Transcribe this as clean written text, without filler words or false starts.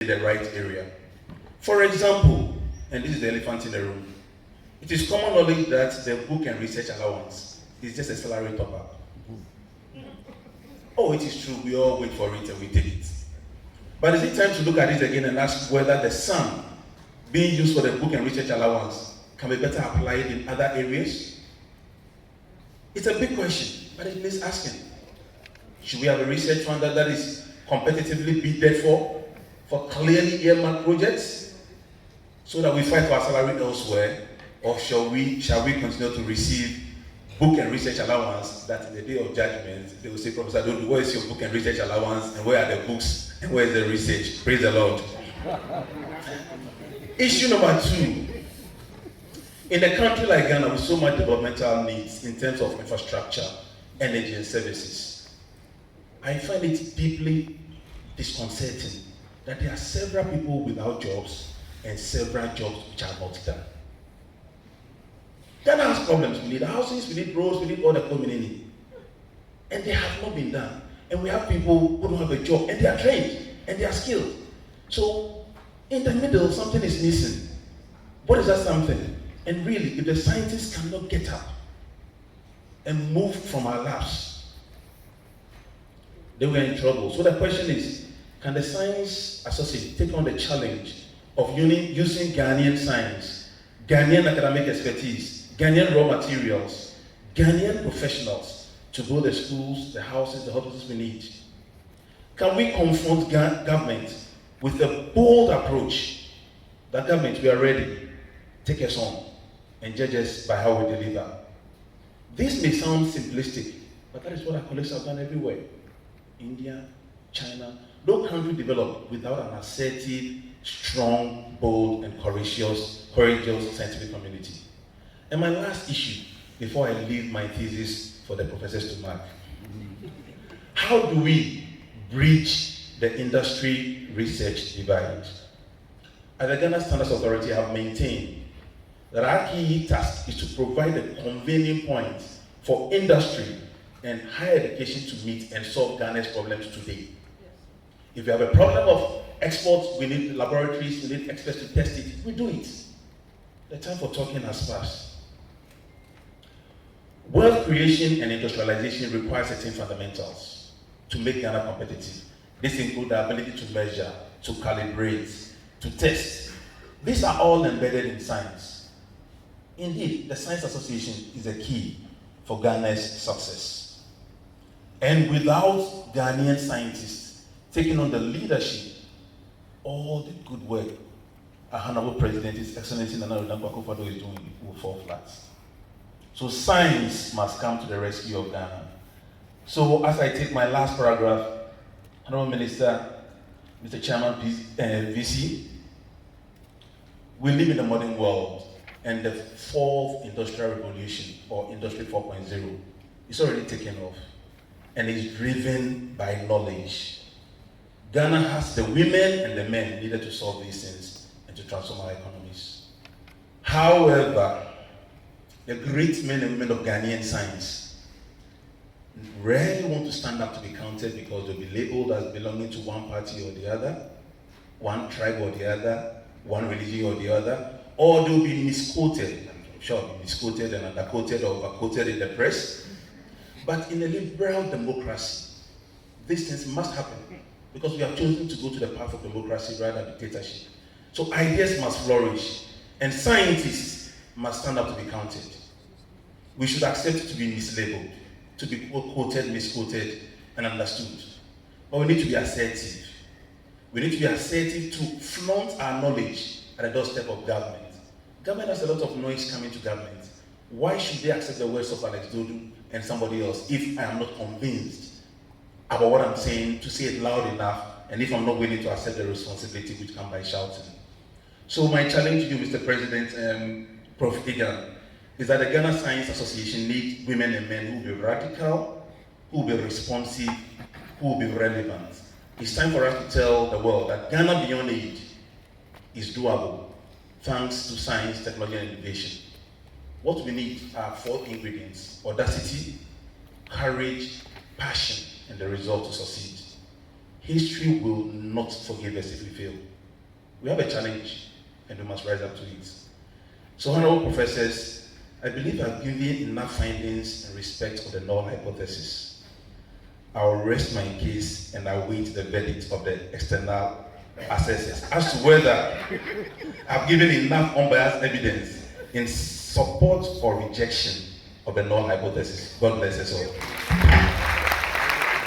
in the right area. For example, and this is the elephant in the room, it is common knowledge that the book and research allowance is just a salary top-up. Oh, it is true, we all wait for it and we take it. But is it time to look at it again and ask whether the sum being used for the book and research allowance can be better applied in other areas? It's a big question, but it needs asking. Should we have a research fund that is competitively bid for clearly earmarked projects, so that we fight for our salary elsewhere, or shall we continue to receive book and research allowance that in the day of judgment, they will say, Professor Dodoo, where is your book and research allowance, and where are the books, and where is the research? Praise the Lord. Issue number 2. In a country like Ghana with so much developmental needs in terms of infrastructure, energy, and services, I find it deeply disconcerting that there are several people without jobs and several jobs which are not done. Ghana has problems. We need houses, we need roads, we need all the community. And they have not been done. And we have people who don't have a job, and they are trained, and they are skilled. So, in the middle, something is missing. What is that something? And really, if the scientists cannot get up and move from our labs, then we're in trouble. So the question is, can the Science Association take on the challenge of using Ghanaian science, Ghanaian academic expertise, Ghanaian raw materials, Ghanaian professionals to build the schools, the houses, the hospitals we need? Can we confront government with a bold approach that government, we are ready, take us on and judge us by how we deliver? This may sound simplistic, but that is what our colleagues have done everywhere. India, China, no country developed without an assertive, strong, bold, and courageous scientific community. And my last issue, before I leave my thesis for the professors to mark, how do we bridge the industry research divide? As the Ghana Standards Authority have maintained that our key task is to provide a convening point for industry and higher education to meet and solve Ghana's problems today. If we have a problem of exports, we need laboratories, we need experts to test it, we do it. The time for talking has passed. Wealth creation and industrialization require certain fundamentals to make Ghana competitive. This includes the ability to measure, to calibrate, to test. These are all embedded in science. Indeed, the Science Association is a key for Ghana's success. And without Ghanaian scientists taking on the leadership, all the good work our Honorable President, His Excellency Nana Agbeko is doing will fall flat. So science must come to the rescue of Ghana. So as I take my last paragraph, Honorable Minister, Mr. Chairman, VC, we live in the modern world, and the fourth industrial revolution, or Industry 4.0, is already taken off and is driven by knowledge. Ghana has the women and the men needed to solve these things and to transform our economies. However, the great men and women of Ghanaian science rarely want to stand up to be counted because they'll be labeled as belonging to one party or the other, one tribe or the other, one religion or the other, or they'll be misquoted. I'm sure they'll be misquoted and underquoted or overquoted in the press. But in a liberal democracy, these things must happen because we have chosen to go to the path of democracy rather than dictatorship. So ideas must flourish, and scientists must stand up to be counted. We should accept to be mislabeled, to be quoted, misquoted, and understood. But we need to be assertive. We need to be assertive to flaunt our knowledge at the doorstep of government. Government has a lot of noise coming to government. Why should they accept the words of Alex Dodoo and somebody else if I am not convinced about what I'm saying, to say it loud enough, and if I'm not willing to accept the responsibility which comes by shouting? So my challenge to you, Mr. President, Prof. Egan, is that the Ghana Science Association needs women and men who will be radical, who will be responsive, who will be relevant. It's time for us to tell the world that Ghana beyond aid is doable, thanks to science, technology, and innovation. What we need are 4 ingredients: audacity, courage, passion, and the resolve to succeed. history will not forgive us if we fail. We have a challenge and we must rise up to it. So, honorable professors, I believe I've given enough findings in respect of the null hypothesis. I'll rest my case and I'll wait the verdict of the external assessors as to whether I've given enough unbiased evidence in support or rejection of the null hypothesis. God bless us all.